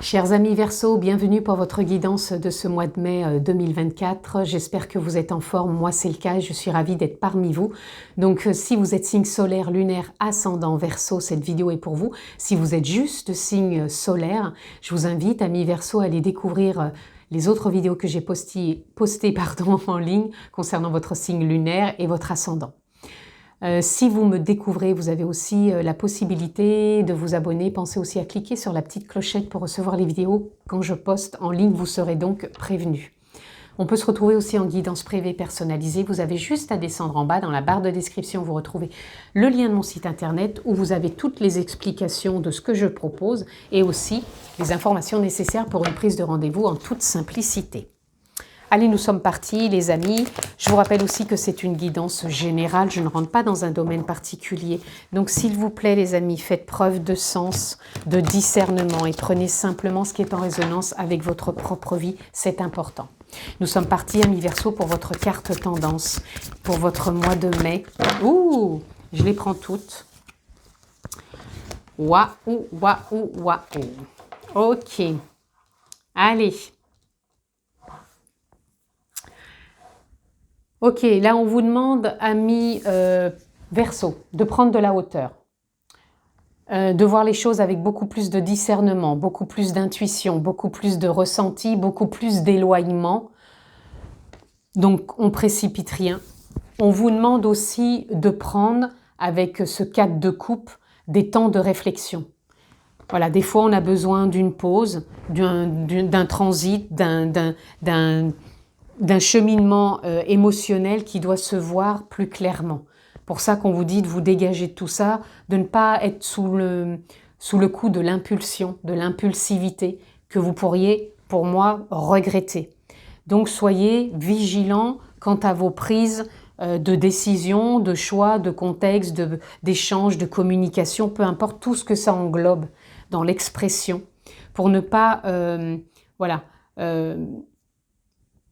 Chers amis Verseau, bienvenue pour votre guidance de ce mois de mai 2024. J'espère que vous êtes en forme. Moi, c'est le cas et je suis ravie d'être parmi vous. Donc, si vous êtes signe solaire, lunaire, ascendant Verseau, cette vidéo est pour vous. Si vous êtes juste signe solaire, je vous invite, amis Verseau, à aller découvrir les autres vidéos que j'ai postées en ligne concernant votre signe lunaire et votre ascendant. Si vous me découvrez, vous avez aussi la possibilité de vous abonner. Pensez aussi à cliquer sur la petite clochette pour recevoir les vidéos quand je poste en ligne. Vous serez donc prévenus. On peut se retrouver aussi en guidance privée personnalisée. Vous avez juste à descendre en bas dans la barre de description. Vous retrouvez le lien de mon site internet où vous avez toutes les explications de ce que je propose et aussi les informations nécessaires pour une prise de rendez-vous en toute simplicité. Allez, nous sommes partis les amis. Je vous rappelle aussi que c'est une guidance générale, je ne rentre pas dans un domaine particulier. Donc s'il vous plaît les amis, faites preuve de sens, de discernement et prenez simplement ce qui est en résonance avec votre propre vie, c'est important. Nous sommes partis amis Verseau pour votre carte tendance, pour votre mois de mai. Ouh, je les prends toutes. Waouh, waouh, waouh. Ok, allez. Ok, là on vous demande, amis Verseau, de prendre de la hauteur, de voir les choses avec beaucoup plus de discernement, beaucoup plus d'intuition, beaucoup plus de ressenti, beaucoup plus d'éloignement. Donc on précipite rien. On vous demande aussi de prendre, avec ce 4 de coupe, des temps de réflexion. Voilà, des fois on a besoin d'une pause, d'un transit, d'un cheminement émotionnel qui doit se voir plus clairement. Pour ça qu'on vous dit de vous dégager de tout ça, de ne pas être sous le coup de l'impulsion, de l'impulsivité que vous pourriez, pour moi, regretter. Donc soyez vigilants quant à vos prises de décision, de choix, de contexte, d'échange, de communication, peu importe tout ce que ça englobe dans l'expression, pour ne pas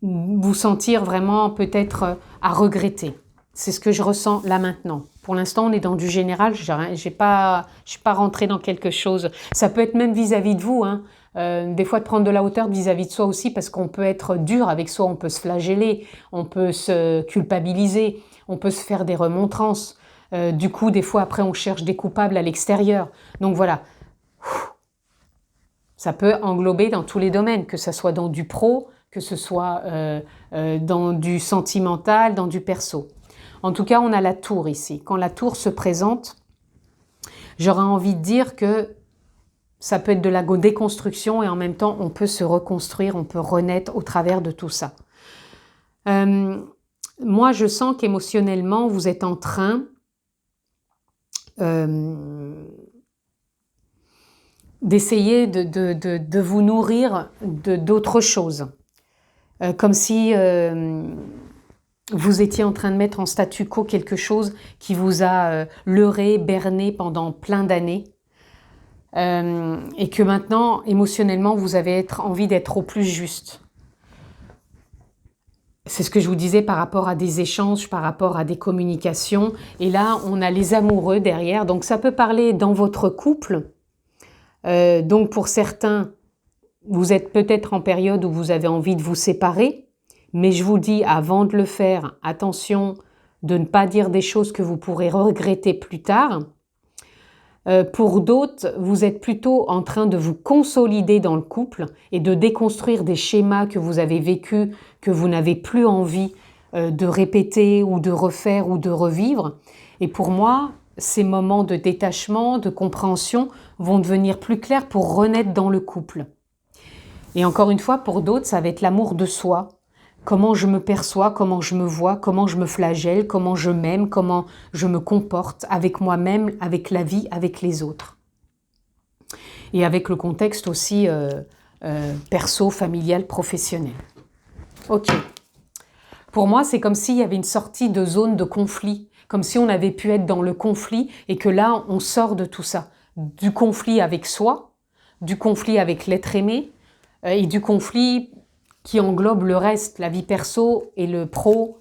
vous sentir vraiment peut-être à regretter. C'est ce que je ressens là maintenant. Pour l'instant, on est dans du général. Je ne suis pas rentrée dans quelque chose. Ça peut être même vis-à-vis de vous. Hein. Des fois, de prendre de la hauteur vis-à-vis de soi aussi, parce qu'on peut être dur avec soi, on peut se flageller, on peut se culpabiliser, on peut se faire des remontrances. Du coup, des fois, après, on cherche des coupables à l'extérieur. Donc voilà. Ça peut englober dans tous les domaines, que ce soit dans du pro, que ce soit dans du sentimental, dans du perso. En tout cas, on a la tour ici. Quand la tour se présente, j'aurais envie de dire que ça peut être de la déconstruction et en même temps, on peut se reconstruire, on peut renaître au travers de tout ça. Moi, je sens qu'émotionnellement, vous êtes en train d'essayer de vous nourrir d'autres choses. Comme si vous étiez en train de mettre en statu quo quelque chose qui vous a leurré, berné pendant plein d'années. Et que maintenant, émotionnellement, vous avez envie d'être au plus juste. C'est ce que je vous disais par rapport à des échanges, par rapport à des communications. Et là, on a les amoureux derrière. Donc ça peut parler dans votre couple. Donc pour certains, vous êtes peut-être en période où vous avez envie de vous séparer, mais je vous dis avant de le faire, attention de ne pas dire des choses que vous pourrez regretter plus tard. Pour d'autres, vous êtes plutôt en train de vous consolider dans le couple et de déconstruire des schémas que vous avez vécus, que vous n'avez plus envie de répéter ou de refaire ou de revivre. Et pour moi, ces moments de détachement, de compréhension vont devenir plus clairs pour renaître dans le couple. Et encore une fois, pour d'autres, ça va être l'amour de soi. Comment je me perçois, comment je me vois, comment je me flagelle, comment je m'aime, comment je me comporte avec moi-même, avec la vie, avec les autres. Et avec le contexte aussi perso, familial, professionnel. Ok. Pour moi, c'est comme s'il y avait une sortie de zone de conflit, comme si on avait pu être dans le conflit et que là, on sort de tout ça. Du conflit avec soi, du conflit avec l'être aimé et du conflit qui englobe le reste, la vie perso et le pro,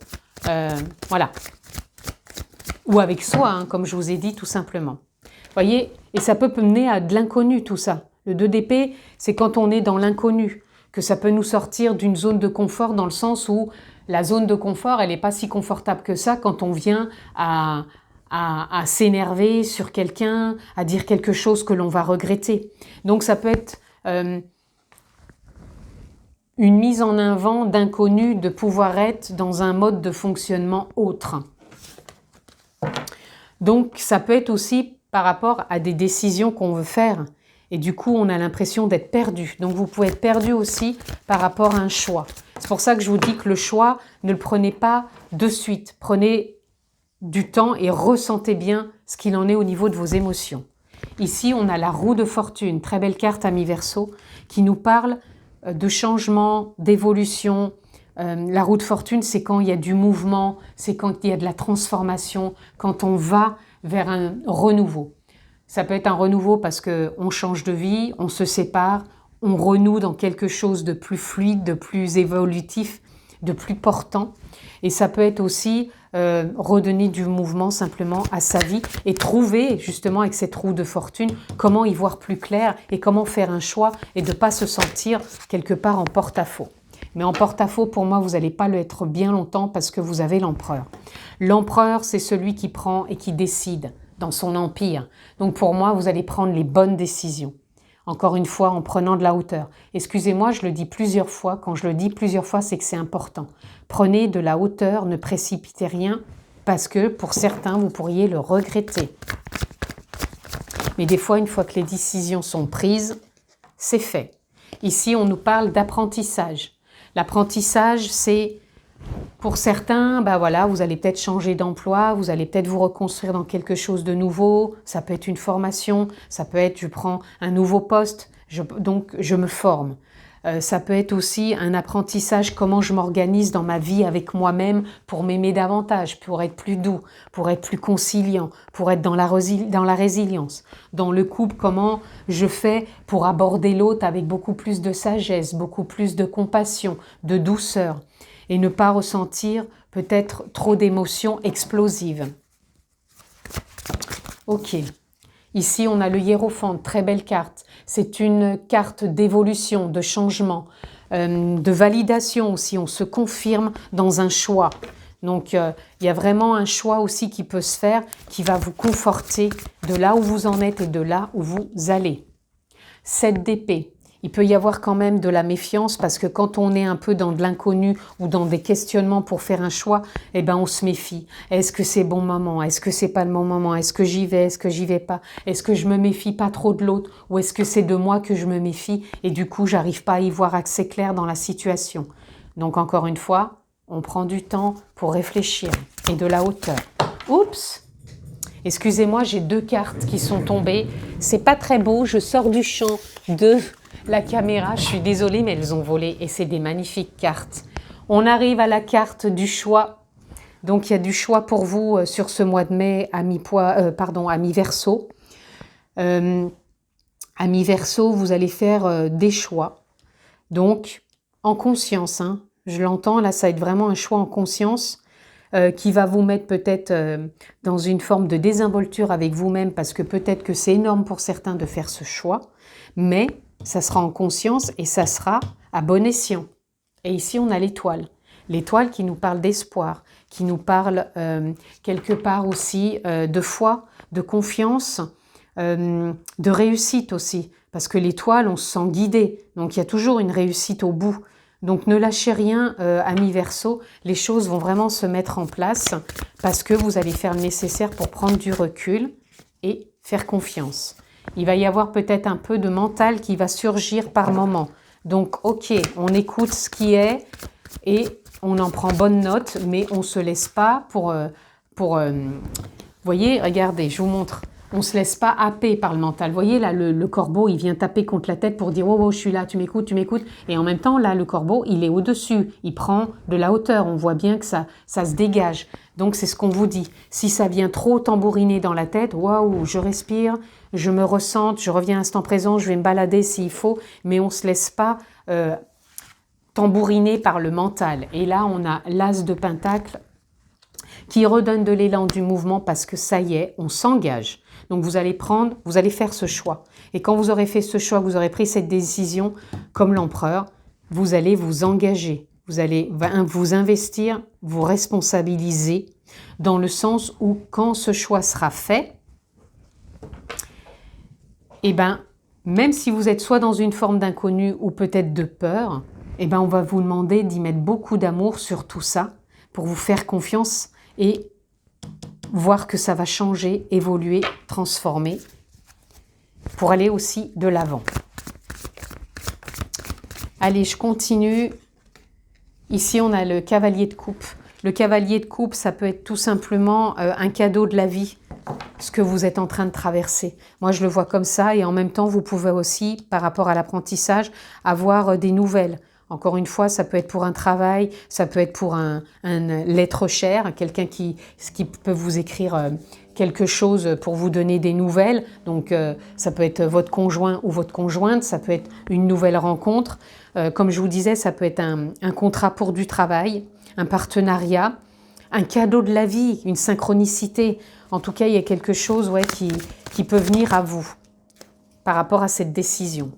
voilà. Ou avec soi, hein, comme je vous ai dit, tout simplement. Voyez, et ça peut mener à de l'inconnu, tout ça. Le 2 d'épée, c'est quand on est dans l'inconnu, que ça peut nous sortir d'une zone de confort dans le sens où la zone de confort, elle n'est pas si confortable que ça quand on vient à s'énerver sur quelqu'un, à dire quelque chose que l'on va regretter. Donc ça peut être une mise en avant d'inconnu, de pouvoir être dans un mode de fonctionnement autre. Donc ça peut être aussi par rapport à des décisions qu'on veut faire. Et du coup, on a l'impression d'être perdu. Donc vous pouvez être perdu aussi par rapport à un choix. C'est pour ça que je vous dis que le choix, ne le prenez pas de suite. Prenez du temps et ressentez bien ce qu'il en est au niveau de vos émotions. Ici, on a la roue de fortune, très belle carte Amis Verseau, qui nous parle de changement, d'évolution. La roue de fortune, c'est quand il y a du mouvement, c'est quand il y a de la transformation, quand on va vers un renouveau. Ça peut être un renouveau parce qu'on change de vie, on se sépare, on renoue dans quelque chose de plus fluide, de plus évolutif, de plus portant. Et ça peut être aussi redonner du mouvement simplement à sa vie et trouver justement avec cette roue de fortune comment y voir plus clair et comment faire un choix et de ne pas se sentir quelque part en porte-à-faux. Mais en porte-à-faux, pour moi, vous n'allez pas l'être bien longtemps parce que vous avez l'empereur. L'empereur, c'est celui qui prend et qui décide dans son empire. Donc pour moi, vous allez prendre les bonnes décisions. Encore une fois, en prenant de la hauteur. Excusez-moi, je le dis plusieurs fois. Quand je le dis plusieurs fois, c'est que c'est important. Prenez de la hauteur, ne précipitez rien, parce que pour certains, vous pourriez le regretter. Mais des fois, une fois que les décisions sont prises, c'est fait. Ici, on nous parle d'apprentissage. L'apprentissage, c'est pour certains, ben voilà, vous allez peut-être changer d'emploi, vous allez peut-être vous reconstruire dans quelque chose de nouveau, ça peut être une formation, ça peut être je prends un nouveau poste, donc je me forme. Ça peut être aussi un apprentissage, comment je m'organise dans ma vie avec moi-même pour m'aimer davantage, pour être plus doux, pour être plus conciliant, pour être dans la résilience. Dans le couple, comment je fais pour aborder l'autre avec beaucoup plus de sagesse, beaucoup plus de compassion, de douceur et ne pas ressentir peut-être trop d'émotions explosives. Ok. Ici, on a le Hiérophant, très belle carte. C'est une carte d'évolution, de changement, de validation aussi. On se confirme dans un choix. Donc, il y a vraiment un choix aussi qui peut se faire, qui va vous conforter de là où vous en êtes et de là où vous allez. 7 d'épée. Il peut y avoir quand même de la méfiance parce que quand on est un peu dans de l'inconnu ou dans des questionnements pour faire un choix, eh ben on se méfie. Est-ce que c'est bon moment? Est-ce que c'est pas le bon moment? Est-ce que j'y vais? Est-ce que j'y vais pas? Est-ce que je me méfie pas trop de l'autre? Ou est-ce que c'est de moi que je me méfie et du coup j'arrive pas à y voir assez clair dans la situation? Donc encore une fois, on prend du temps pour réfléchir et de la hauteur. Oups! Excusez-moi, j'ai 2 cartes qui sont tombées. C'est pas très beau, je sors du champ de la caméra. Je suis désolée, mais elles ont volé et c'est des magnifiques cartes. On arrive à la carte du choix. Donc, il y a du choix pour vous sur ce mois de mai, Amis Verseau. Amis Verseau, vous allez faire des choix. Donc, en conscience, hein, je l'entends, là, ça va être vraiment un choix en conscience. Qui va vous mettre peut-être dans une forme de désinvolture avec vous-même parce que peut-être que c'est énorme pour certains de faire ce choix, mais ça sera en conscience et ça sera à bon escient. Et ici, on a l'étoile. L'étoile qui nous parle d'espoir, qui nous parle quelque part aussi de foi, de confiance, de réussite aussi. Parce que l'étoile, on se sent guidé. Donc, il y a toujours une réussite au bout. Donc ne lâchez rien, Amis Verseau, les choses vont vraiment se mettre en place parce que vous allez faire le nécessaire pour prendre du recul et faire confiance. Il va y avoir peut-être un peu de mental qui va surgir par moment. Donc ok, on écoute ce qui est et on en prend bonne note, mais on ne se laisse pas vous voyez, regardez, je vous montre. On ne se laisse pas happer par le mental. Vous voyez, là, le corbeau, il vient taper contre la tête pour dire « Oh, je suis là, tu m'écoutes, tu m'écoutes ». Et en même temps, là, le corbeau, il est au-dessus. Il prend de la hauteur. On voit bien que ça se dégage. Donc, c'est ce qu'on vous dit. Si ça vient trop tambouriner dans la tête, waouh, je respire, je me ressente, je reviens à l'instant présent, je vais me balader s'il faut. Mais on ne se laisse pas tambouriner par le mental. Et là, on a l'as de Pentacle qui redonne de l'élan du mouvement parce que ça y est, on s'engage. Donc vous allez faire ce choix. Et quand vous aurez fait ce choix, vous aurez pris cette décision, comme l'empereur, vous allez vous engager. Vous allez vous investir, vous responsabiliser, dans le sens où quand ce choix sera fait, eh ben, même si vous êtes soit dans une forme d'inconnu ou peut-être de peur, eh ben, on va vous demander d'y mettre beaucoup d'amour sur tout ça pour vous faire confiance et voir que ça va changer, évoluer, transformer pour aller aussi de l'avant. Allez, je continue. Ici, on a le cavalier de coupe. Le cavalier de coupe, ça peut être tout simplement un cadeau de la vie, ce que vous êtes en train de traverser. Moi, je le vois comme ça et en même temps, vous pouvez aussi, par rapport à l'apprentissage, avoir des nouvelles. Encore une fois, ça peut être pour un travail, ça peut être pour un l'être cher, quelqu'un qui peut vous écrire quelque chose pour vous donner des nouvelles. Donc, ça peut être votre conjoint ou votre conjointe, ça peut être une nouvelle rencontre. Comme je vous disais, ça peut être un contrat pour du travail, un partenariat, un cadeau de la vie, une synchronicité. En tout cas, il y a quelque chose qui peut venir à vous par rapport à cette décision.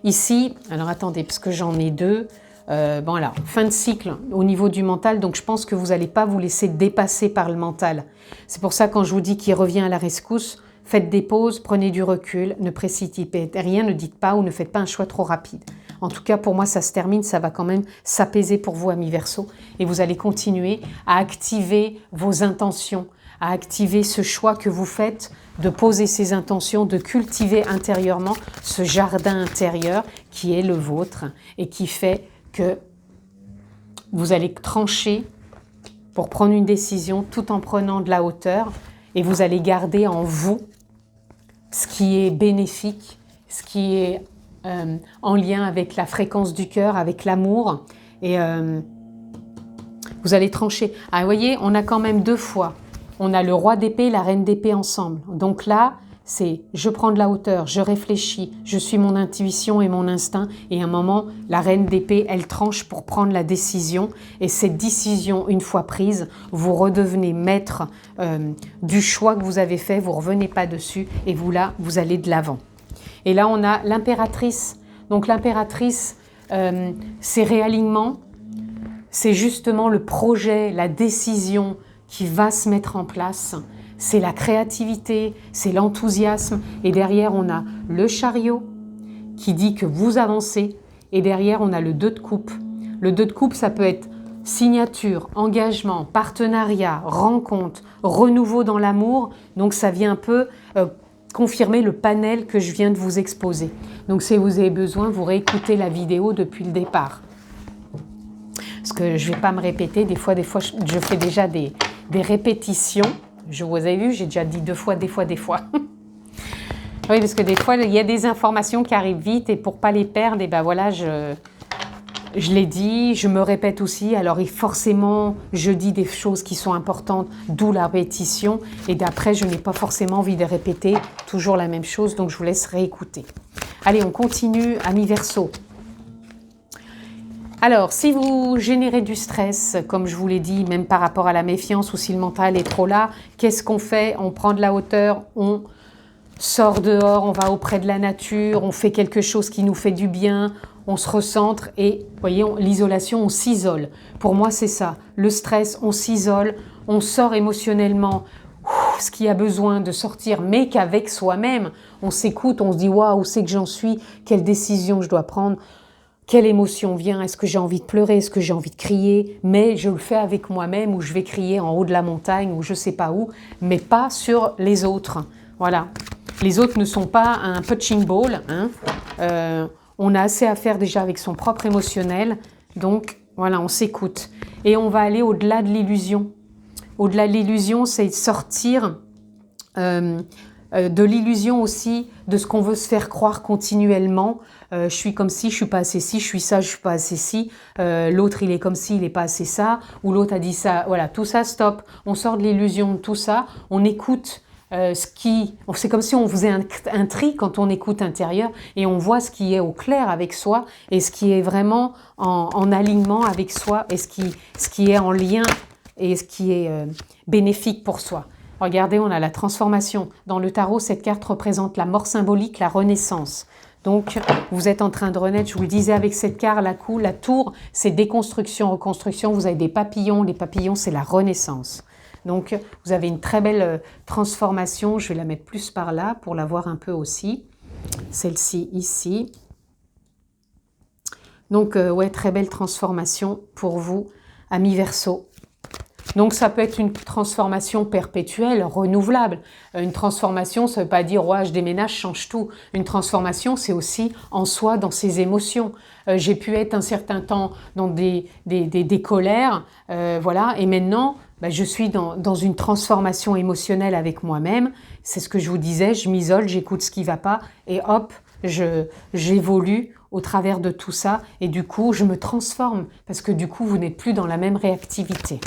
Ici, alors attendez, parce que j'en ai deux. Bon là, fin de cycle au niveau du mental, donc je pense que vous n'allez pas vous laisser dépasser par le mental. C'est pour ça quand je vous dis qu'il revient à la rescousse, faites des pauses, prenez du recul, ne précipitez rien, ne dites pas ou ne faites pas un choix trop rapide. En tout cas, pour moi, ça se termine, ça va quand même s'apaiser pour vous, amis Verseau, et vous allez continuer à activer vos intentions, à activer ce choix que vous faites, de poser ces intentions, de cultiver intérieurement ce jardin intérieur qui est le vôtre et qui fait que vous allez trancher pour prendre une décision tout en prenant de la hauteur et vous allez garder en vous ce qui est bénéfique, ce qui est en lien avec la fréquence du cœur, avec l'amour et vous allez trancher. Ah, vous voyez, on a quand même deux fois. On a le roi d'épée et la reine d'épée ensemble. Donc là, c'est je prends de la hauteur, je réfléchis, je suis mon intuition et mon instinct. Et à un moment, la reine d'épée, elle tranche pour prendre la décision. Et cette décision, une fois prise, vous redevenez maître du choix que vous avez fait. Vous ne revenez pas dessus et vous, là, vous allez de l'avant. Et là, on a l'impératrice. Donc l'impératrice, c'est réalignement. C'est justement le projet, la décision qui va se mettre en place. C'est la créativité, c'est l'enthousiasme. Et derrière, on a le chariot qui dit que vous avancez. Et derrière, on a le 2 de coupe. Le 2 de coupe, ça peut être signature, engagement, partenariat, rencontre, renouveau dans l'amour. Donc, ça vient un peu confirmer le panel que je viens de vous exposer. Donc, si vous avez besoin, vous réécoutez la vidéo depuis le départ. Parce que je ne vais pas me répéter. Des fois, je fais déjà des répétitions. Je vous ai vu, j'ai déjà dit des fois. Oui, parce que des fois, il y a des informations qui arrivent vite et pour ne pas les perdre, et ben voilà, je l'ai dit, je me répète aussi. Alors forcément, je dis des choses qui sont importantes, d'où la répétition. Et d'après, je n'ai pas forcément envie de répéter toujours la même chose, donc je vous laisse réécouter. Allez, on continue, amis Verseau. Alors, si vous générez du stress, comme je vous l'ai dit, même par rapport à la méfiance ou si le mental est trop là, qu'est-ce qu'on fait? On prend de la hauteur, on sort dehors, on va auprès de la nature, on fait quelque chose qui nous fait du bien, on se recentre et, vous voyez, l'isolation, on s'isole. Pour moi, c'est ça. Le stress, on s'isole, on sort émotionnellement ce qui a besoin de sortir, mais qu'avec soi-même, on s'écoute, on se dit « Waouh, où c'est que j'en suis? Quelle décision je dois prendre ?» Quelle émotion vient? Est-ce que j'ai envie de pleurer? Est-ce que j'ai envie de crier? Mais je le fais avec moi-même ou je vais crier en haut de la montagne ou je ne sais pas où, mais pas sur les autres. Voilà. Les autres ne sont pas un punching ball. Hein. On a assez à faire déjà avec son propre émotionnel. Donc, voilà, on s'écoute. Et on va aller au-delà de l'illusion. Au-delà de l'illusion, c'est sortir de l'illusion aussi de ce qu'on veut se faire croire continuellement. Je suis comme ci, je suis pas assez ci, je suis ça, je suis pas assez ci. L'autre, il est comme ci, il est pas assez ça. Ou l'autre a dit ça. Voilà, tout ça, stop. On sort de l'illusion de tout ça. On écoute c'est comme si on faisait un tri quand on écoute intérieur et on voit ce qui est au clair avec soi et ce qui est vraiment en alignement avec soi et ce qui est en lien et ce qui est bénéfique pour soi. Regardez, on a la transformation. Dans le tarot, cette carte représente la mort symbolique, la renaissance. Donc, vous êtes en train de renaître. Je vous le disais avec cette carte, la tour, c'est déconstruction, reconstruction. Vous avez des papillons. Les papillons, c'est la renaissance. Donc, vous avez une très belle transformation. Je vais la mettre plus par là pour la voir un peu aussi. Celle-ci, ici. Donc, ouais, très belle transformation pour vous, amis Verseau. Donc, ça peut être une transformation perpétuelle, renouvelable. Une transformation, ça ne veut pas dire « ouais, je déménage, je change tout ». Une transformation, c'est aussi en soi, dans ses émotions. J'ai pu être un certain temps dans des colères, voilà, et maintenant, je suis dans une transformation émotionnelle avec moi-même. C'est ce que je vous disais, je m'isole, j'écoute ce qui ne va pas, et hop, j'évolue au travers de tout ça, et du coup, je me transforme, parce que du coup, vous n'êtes plus dans la même réactivité.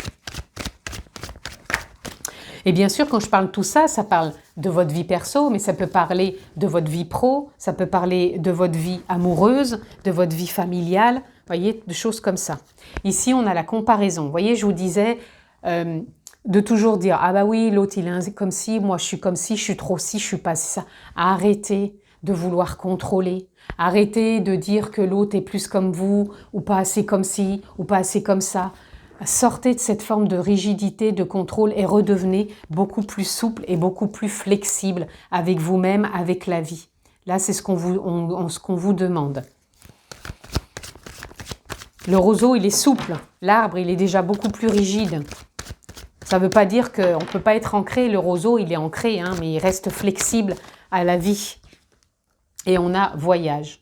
Et bien sûr, quand je parle de tout ça, ça parle de votre vie perso, mais ça peut parler de votre vie pro, ça peut parler de votre vie amoureuse, de votre vie familiale, vous voyez, de choses comme ça. Ici, on a la comparaison. Vous voyez, je vous disais de toujours dire « Ah bah oui, l'autre, il est comme ci, moi je suis comme ci, je suis trop ci, je suis pas ça ». Arrêtez de vouloir contrôler. Arrêtez de dire que l'autre est plus comme vous, ou pas assez comme ci, ou pas assez comme ça. Sortez de cette forme de rigidité, de contrôle et redevenez beaucoup plus souple et beaucoup plus flexible avec vous-même, avec la vie. Là, c'est ce qu'on vous demande. Le roseau, il est souple. L'arbre, il est déjà beaucoup plus rigide. Ça ne veut pas dire qu'on ne peut pas être ancré. Le roseau, il est ancré, hein, mais il reste flexible à la vie. Et on a voyage.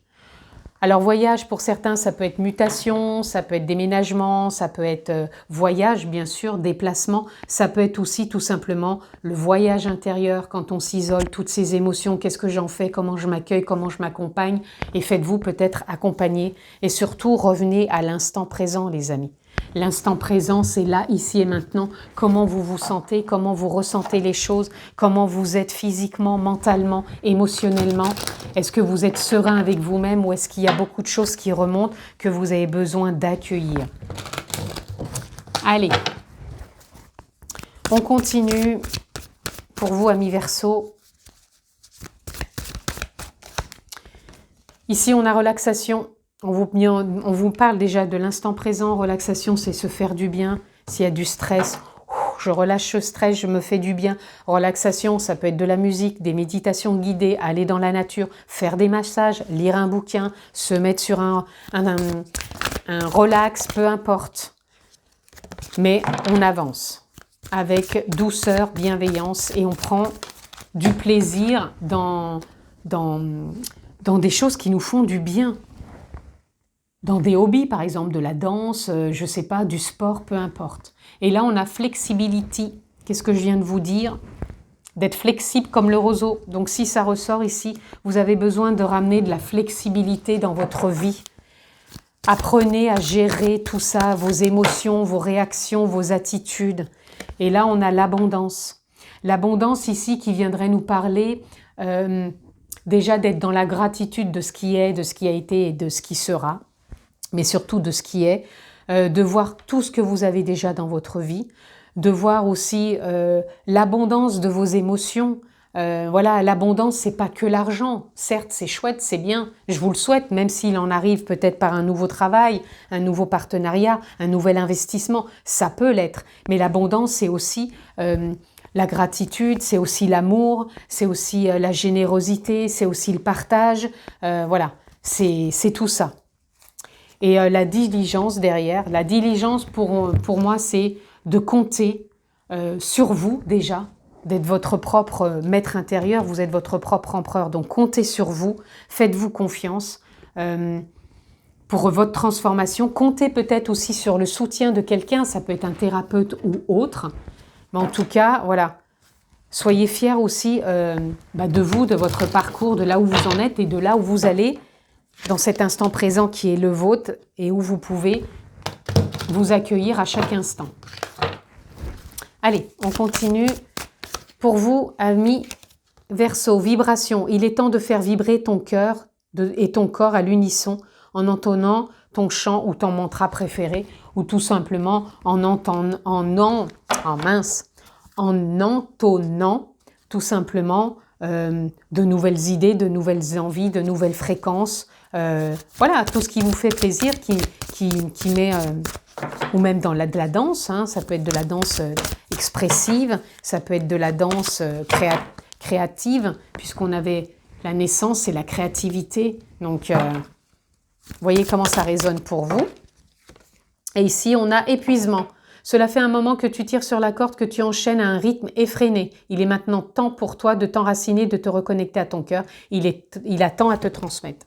Alors voyage, pour certains, ça peut être mutation, ça peut être déménagement, ça peut être voyage, bien sûr, déplacement. Ça peut être aussi tout simplement le voyage intérieur, quand on s'isole, toutes ces émotions, qu'est-ce que j'en fais, comment je m'accueille, comment je m'accompagne. Et faites-vous peut-être accompagner. Et surtout, revenez à l'instant présent, les amis. L'instant présent, c'est là, ici et maintenant. Comment vous vous sentez, comment vous ressentez les choses, comment vous êtes physiquement, mentalement, émotionnellement. Est-ce que vous êtes serein avec vous-même ou est-ce qu'il y a beaucoup de choses qui remontent que vous avez besoin d'accueillir? Allez, on continue pour vous, amis Verseau. Ici, on a relaxation. On vous parle déjà de l'instant présent. Relaxation, c'est se faire du bien. S'il y a du stress, je relâche ce stress, je me fais du bien. Relaxation, ça peut être de la musique, des méditations guidées, aller dans la nature, faire des massages, lire un bouquin, se mettre sur un relax, peu importe. Mais on avance avec douceur, bienveillance et on prend du plaisir dans des choses qui nous font du bien. Dans des hobbies, par exemple, de la danse, je ne sais pas, du sport, peu importe. Et là, on a flexibility. Qu'est-ce que je viens de vous dire? D'être flexible comme le roseau. Donc, si ça ressort ici, vous avez besoin de ramener de la flexibilité dans votre vie. Apprenez à gérer tout ça, vos émotions, vos réactions, vos attitudes. Et là, on a l'abondance. L'abondance ici qui viendrait nous parler déjà d'être dans la gratitude de ce qui est, de ce qui a été et de ce qui sera. Mais surtout de ce qui est, de voir tout ce que vous avez déjà dans votre vie, de voir aussi l'abondance de vos émotions. Voilà, l'abondance, c'est pas que l'argent. Certes, c'est chouette, c'est bien, je vous le souhaite, même s'il en arrive peut-être par un nouveau travail, un nouveau partenariat, un nouvel investissement, ça peut l'être. Mais l'abondance, c'est aussi la gratitude, c'est aussi l'amour, c'est aussi la générosité, c'est aussi le partage. Voilà, c'est tout ça. Et la diligence derrière, la diligence pour moi, c'est de compter sur vous déjà, d'être votre propre maître intérieur, vous êtes votre propre empereur, donc comptez sur vous, faites-vous confiance pour votre transformation. Comptez peut-être aussi sur le soutien de quelqu'un, ça peut être un thérapeute ou autre, mais en tout cas, voilà, soyez fiers aussi de vous, de votre parcours, de là où vous en êtes et de là où vous allez, dans cet instant présent qui est le vôtre et où vous pouvez vous accueillir à chaque instant. Allez, on continue. Pour vous, amis Verseau, vibration. Il est temps de faire vibrer ton cœur et ton corps à l'unisson en entonnant ton chant ou ton mantra préféré ou tout simplement en en entonnant tout simplement de nouvelles idées, de nouvelles envies, de nouvelles fréquences. Voilà, tout ce qui vous fait plaisir, qui met... ou même dans de la danse, hein, ça peut être de la danse expressive, ça peut être de la danse créative, puisqu'on avait la naissance et la créativité. Donc, voyez comment ça résonne pour vous. Et ici, on a épuisement. Cela fait un moment que tu tires sur la corde, que tu enchaînes à un rythme effréné. Il est maintenant temps pour toi de t'enraciner, de te reconnecter à ton cœur. Il a temps à te transmettre.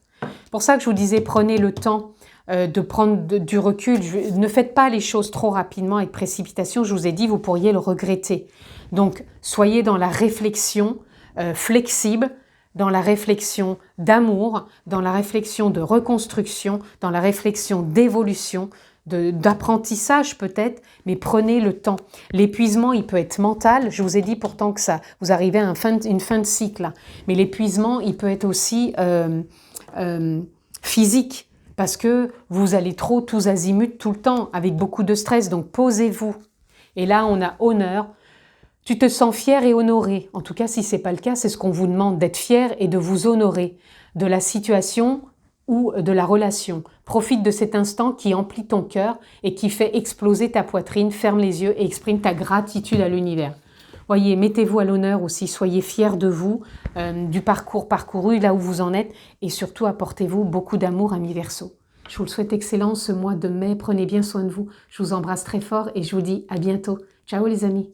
Pour ça que je vous disais, prenez le temps de prendre du recul. Ne faites pas les choses trop rapidement avec précipitation. Je vous ai dit, vous pourriez le regretter. Donc, soyez dans la réflexion flexible, dans la réflexion d'amour, dans la réflexion de reconstruction, dans la réflexion d'évolution, d'apprentissage peut-être, mais prenez le temps. L'épuisement, il peut être mental. Je vous ai dit pourtant que ça, vous arrivez à une fin de cycle, là. Mais l'épuisement, il peut être aussi physique, parce que vous allez trop tous azimuts tout le temps, avec beaucoup de stress. Donc posez-vous. Et là, on a honneur. Tu te sens fier et honoré. En tout cas, si ce n'est pas le cas, c'est ce qu'on vous demande, d'être fier et de vous honorer de la situation ou de la relation. Profite de cet instant qui emplit ton cœur et qui fait exploser ta poitrine. Ferme les yeux et exprime ta gratitude à l'univers. Voyez, mettez-vous à l'honneur aussi, soyez fiers de vous, du parcours parcouru, là où vous en êtes, et surtout apportez-vous beaucoup d'amour, amis Verseau. Je vous le souhaite excellent ce mois de mai, prenez bien soin de vous, je vous embrasse très fort et je vous dis à bientôt. Ciao les amis.